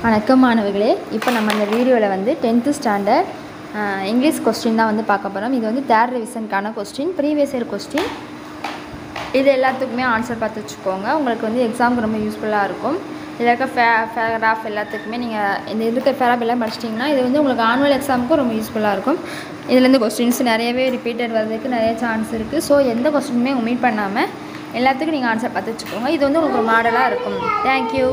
வணக்கம் மாணவர்களே, இப்போ நம்ம இந்த வீடியோவில் வந்து 10th ஸ்டாண்டர்ட் இங்கிலீஷ் கொஸ்டின் தான் வந்து பார்க்க போகிறோம். இது வந்து தேர்ட் ரிவிஷனுக்கான கொஸ்டின், ப்ரீவியஸ் இயர் கொஸ்டின். இது எல்லாத்துக்குமே ஆன்சர் பார்த்து வச்சுக்கோங்க. உங்களுக்கு வந்து எக்ஸாமுக்கு ரொம்ப யூஸ்ஃபுல்லாக இருக்கும். இதில் இருக்க பேராகிராஃப் எல்லாத்துக்குமே நீங்கள் இந்த இருக்க பேராகிராஃப் எல்லாம் படிச்சிட்டிங்கன்னா இது வந்து உங்களுக்கு ஆனுவல் எக்ஸாமுக்கும் ரொம்ப யூஸ்ஃபுல்லாக இருக்கும். இதுலேருந்து கொஸ்டின்ஸ் நிறையவே ரிப்பீட்டட் வர்றதுக்கு நிறைய சான்ஸ் இருக்குது. ஸோ எந்த கொஸ்டினுமே ஒமிட் பண்ணாமல் எல்லாத்துக்கும் நீங்கள் ஆன்சர் பார்த்து வச்சுக்கோங்க. இது வந்து உங்களுக்கு ஒரு மாடலாக இருக்கும். தேங்க்யூ.